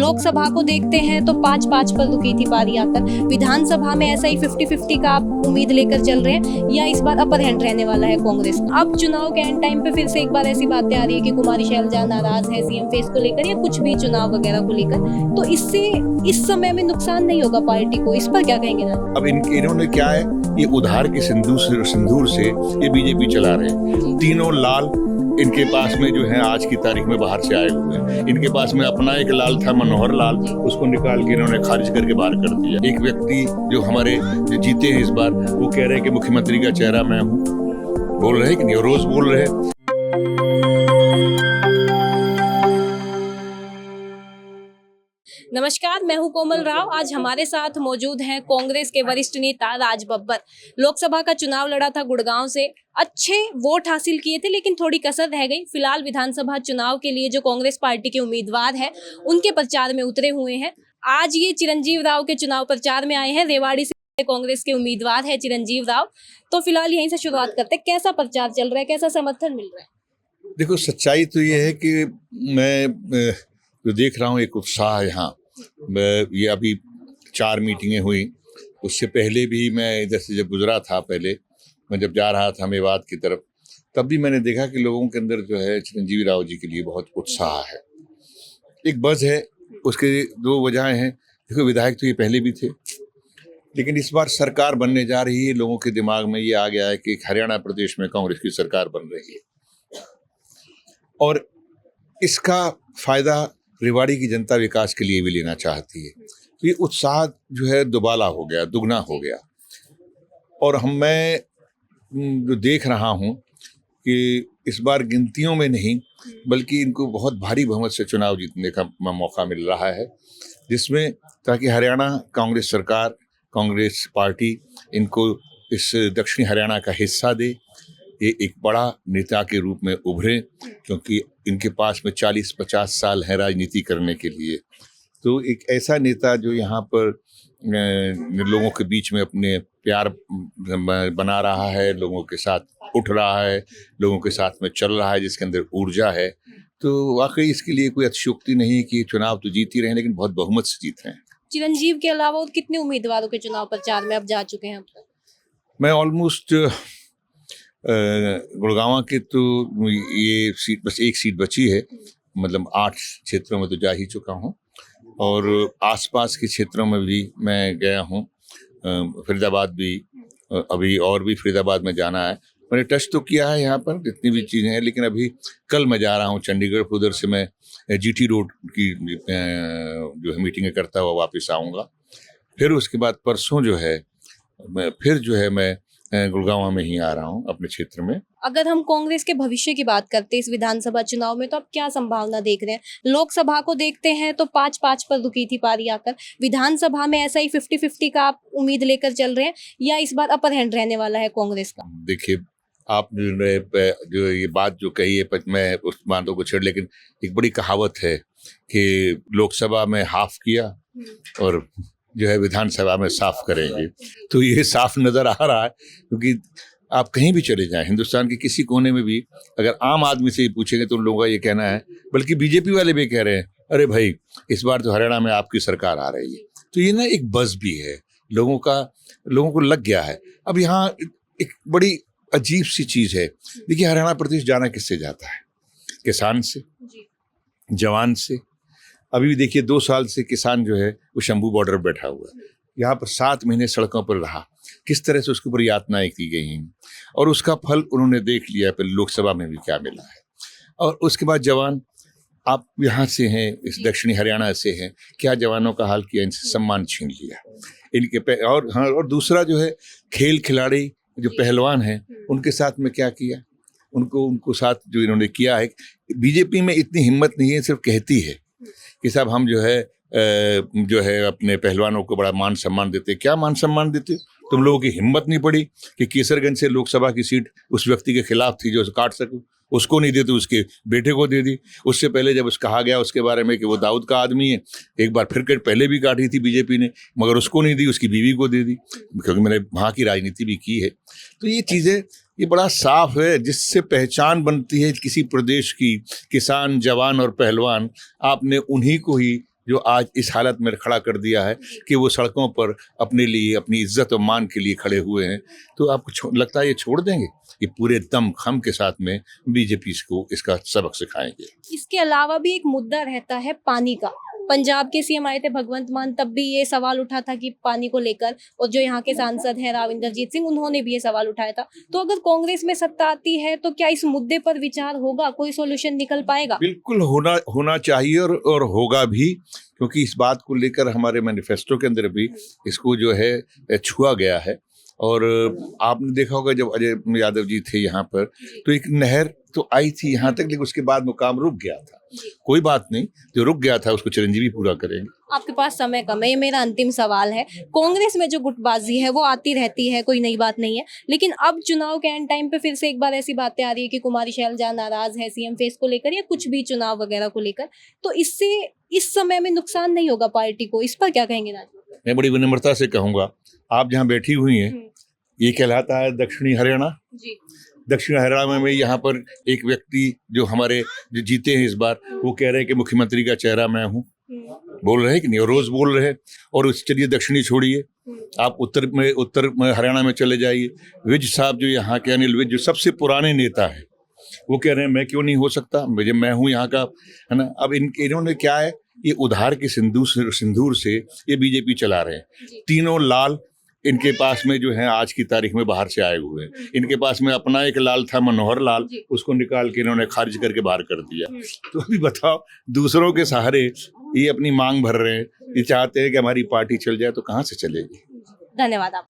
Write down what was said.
लोकसभा को देखते हैं तो 5-5 पर रुकी थी पारी आकर। विधानसभा में ऐसा ही 50-50 का आप उम्मीद लेकर चल रहे हैं या इस बार अपर हैंड रहने वाला है कांग्रेस का? अब चुनाव के एंड टाइम पे फिर से एक बार ऐसी बातें आ रही है कि कुमारी शैलजा नाराज है सीएम फेस को लेकर या कुछ भी चुनाव वगैरह को लेकर, तो इससे इस समय में नुकसान नहीं होगा पार्टी को? इस पर क्या कहेंगे ना? अब इन्होंने क्या है, ये उधार के सिंदूर से ये बीजेपी चला रहे हैं। तीनों लाल इनके पास में जो है आज की तारीख में बाहर से आए हुए हैं। इनके पास में अपना एक लाल था, मनोहर लाल, उसको निकाल के इन्होंने खारिज करके बाहर कर दिया। एक व्यक्ति जो हमारे जो जीते हैं इस बार, वो कह रहे हैं कि मुख्यमंत्री का चेहरा मैं हूँ, बोल रहे हैं कि नहीं, रोज बोल रहे हैं। नमस्कार, मैं हूं कोमल राव। आज हमारे साथ मौजूद हैं कांग्रेस के वरिष्ठ नेता राज बब्बर। लोकसभा का चुनाव लड़ा था गुड़गांव से, अच्छे वोट हासिल किए थे लेकिन थोड़ी कसर रह गई। फिलहाल विधानसभा चुनाव के लिए जो कांग्रेस पार्टी के उम्मीदवार हैं उनके प्रचार में उतरे हुए हैं। आज ये चिरंजीव राव के चुनाव प्रचार में आए हैं। रेवाड़ी से कांग्रेस के उम्मीदवार है चिरंजीव राव। तो फिलहाल यहीं से शुरुआत करते हैं, कैसा प्रचार चल रहा है, कैसा समर्थन मिल रहा है? देखो, सच्चाई तो ये है कि मैं जो देख रहा हूँ एक उत्साह यहाँ। ये अभी 4 मीटिंगें हुई, उससे पहले भी मैं इधर से जब गुजरा था, पहले मैं जब जा रहा था मेवात की तरफ, तब भी मैंने देखा कि लोगों के अंदर जो है चिरंजीवी राव जी के लिए बहुत उत्साह है, एक बज़ है। उसके 2 वजहें हैं। देखो, विधायक तो ये पहले भी थे, लेकिन इस बार सरकार बनने जा रही है। लोगों के दिमाग में ये आ गया है कि हरियाणा प्रदेश में कांग्रेस की सरकार बन रही है और इसका फायदा रेवाड़ी की जनता विकास के लिए भी लेना चाहती है। तो ये उत्साह जो है दुबाला हो गया, दुगना हो गया। और मैं जो देख रहा हूँ कि इस बार गिनतियों में नहीं बल्कि इनको बहुत भारी बहुमत से चुनाव जीतने का मौका मिल रहा है, जिसमें ताकि हरियाणा कांग्रेस सरकार, कांग्रेस पार्टी इनको इस दक्षिणी हरियाणा का हिस्सा दे, ये एक बड़ा नेता के रूप में उभरे, क्योंकि इनके पास में 40-50 साल है राजनीति करने के लिए। तो एक ऐसा नेता जो यहाँ पर लोगों के बीच में अपने प्यार बना रहा है, लोगों के साथ उठ रहा है, लोगों के साथ में चल रहा है, जिसके अंदर ऊर्जा है, तो वाकई इसके लिए कोई अतिशयोक्ति नहीं कि चुनाव तो जीत ही रहे हैं, लेकिन बहुत बहुमत से जीत रहे हैं। चिरंजीव के अलावा और कितने उम्मीदवारों के चुनाव प्रचार में अब जा चुके हैं अब तक? मैं ऑलमोस्ट गुड़गांव के तो ये सीट, बस एक सीट बची है, मतलब 8 क्षेत्रों में तो जा ही चुका हूँ और आसपास के क्षेत्रों में भी मैं गया हूँ। फरीदाबाद भी, अभी और भी फरीदाबाद में जाना है। मैंने टच तो किया है यहाँ पर जितनी भी चीज़ें हैं, लेकिन अभी कल मैं जा रहा हूँ चंडीगढ़। उधर से मैं जीटी रोड की जो है मीटिंगें करता हुआ वापस आऊँगा। फिर उसके बाद परसों जो है मैं गुड़गांव में ही आ रहा हूँ अपने क्षेत्र में। अगर हम कांग्रेस के भविष्य की बात करते हैं इस विधानसभा चुनाव में, तो आप क्या संभावना देख रहे हैं? लोकसभा को देखते हैं तो 5-5 पर रुकी थी पारी आकर। विधानसभा में ऐसा ही 50-50 का आप उम्मीद लेकर चल रहे हैं या इस बार अपर हैंड रहने वाला है कांग्रेस का? देखिए, आपने जो ये बात जो कही है, मैं उस बातों को छेड़, लेकिन एक बड़ी कहावत है कि लोकसभा में हाफ किया और जो है विधानसभा में साफ करेंगे। तो ये साफ नजर आ रहा है, क्योंकि आप कहीं भी चले जाएं, हिंदुस्तान के किसी कोने में भी अगर आम आदमी से ही पूछेंगे तो उन लोगों का ये कहना है, बल्कि बीजेपी वाले भी कह रहे हैं, अरे भाई इस बार तो हरियाणा में आपकी सरकार आ रही है। तो ये ना एक बज़ भी है, लोगों को लग गया है। अब यहाँ एक बड़ी अजीब सी चीज है। देखिए, हरियाणा प्रदेश जाना किससे जाता है? किसान से, जवान से। अभी भी देखिए 2 साल से किसान जो है वो शंभू बॉर्डर पर बैठा हुआ है, यहाँ पर 7 महीने सड़कों पर रहा, किस तरह से उसके ऊपर यातनाएं की गई हैं और उसका फल उन्होंने देख लिया। पहले लोकसभा में भी क्या मिला है। और उसके बाद जवान, आप यहाँ से हैं, इस दक्षिणी हरियाणा से हैं, क्या जवानों का हाल किया? इनसे सम्मान छीन लिया इनके और दूसरा जो है खेल खिलाड़ी जो पहलवान हैं उनके साथ में क्या किया? उनको साथ जो इन्होंने किया है। बीजेपी में इतनी हिम्मत नहीं है, सिर्फ कहती है कि साहब हम जो है अपने पहलवानों को बड़ा मान सम्मान देते। क्या मान सम्मान देते? तुम लोगों की हिम्मत नहीं पड़ी कि केसरगंज से लोकसभा की सीट उस व्यक्ति के खिलाफ थी जो काट सकूं, उसको नहीं देते, उसके बेटे को दे दी। उससे पहले जब कहा गया उसके बारे में कि वो दाऊद का आदमी है, एक बार फिर पहले भी काटी थी बीजेपी ने, मगर उसको नहीं दी, उसकी बीवी को दे दी, क्योंकि मैंने वहाँ की राजनीति भी की है। तो ये चीज़ें, ये बड़ा साफ है, जिससे पहचान बनती है किसी प्रदेश की। किसान, जवान और पहलवान, आपने उन्हीं को ही जो आज इस हालत में खड़ा कर दिया है कि वो सड़कों पर अपने लिए, अपनी इज्जत और मान के लिए खड़े हुए हैं, तो आपको लगता है ये छोड़ देंगे? ये पूरे दम खम के साथ में बीजेपी को इसका सबक सिखाएंगे। इसके अलावा भी एक मुद्दा रहता है पानी का। पंजाब के सीएम आए थे भगवंत मान, तब भी ये सवाल उठा था कि पानी को लेकर, और जो यहाँ के सांसद हैं राव इंद्रजीत सिंह, उन्होंने भी ये सवाल उठाया था। तो अगर कांग्रेस में सत्ता आती है तो क्या इस मुद्दे पर विचार होगा, कोई सॉल्यूशन निकल पाएगा? बिल्कुल होना चाहिए और होगा भी, क्योंकि इस बात को लेकर हमारे मैनिफेस्टो के अंदर भी इसको जो है छुआ गया है। और आपने देखा होगा जब अजय यादव जी थे यहाँ पर, तो एक नहर तो आई थी यहाँ तक, लेकिन उसके बाद वो काम रुक गया था। कोई बात नहीं, जो रुक गया था उसको चिरंजीवी पूरा करेंगे। आपके पास समय कम है, ये मेरा अंतिम सवाल है। कांग्रेस में जो गुटबाजी है वो आती रहती है, कोई नई बात नहीं है, लेकिन अब चुनाव के एंड टाइम पे फिर से एक बार ऐसी बातें आ रही है कि कुमारी शैलजा नाराज है सीएम फेस को लेकर या कुछ भी चुनाव वगैरह को लेकर, तो इससे इस समय में नुकसान नहीं होगा पार्टी को? इस पर क्या कहेंगे राजबब्बर? मैं बड़ी विनम्रता से कहूँगा, आप जहाँ बैठी हुई हैं ये कहलाता है दक्षिणी हरियाणा। जी। दक्षिण हरियाणा में यहाँ पर एक व्यक्ति जो हमारे जो जीते हैं इस बार, वो कह रहे हैं कि मुख्यमंत्री का चेहरा मैं हूँ। बोल रहे हैं कि नहीं? और रोज बोल रहे हैं। और उस चलिए दक्षिणी छोड़िए, आप उत्तर में हरियाणा में चले जाइए। विज साहब जो यहाँ के, अनिल विज जो सबसे पुराने नेता है, वो कह रहे हैं मैं क्यों नहीं हो सकता, मुझे मैं हूँ यहाँ का, है ना। अब इन्होंने क्या है, ये उधार के सिंदूर से ये बीजेपी चला रहे हैं। तीनों लाल इनके पास में जो है आज की तारीख में बाहर से आए हुए हैं। इनके पास में अपना एक लाल था, मनोहर लाल, उसको निकाल के इन्होंने खारिज करके बाहर कर दिया। तो अभी बताओ, दूसरों के सहारे ये अपनी मांग भर रहे हैं। ये चाहते हैं कि हमारी पार्टी चल जाए, तो कहाँ से चलेगी? धन्यवाद आप।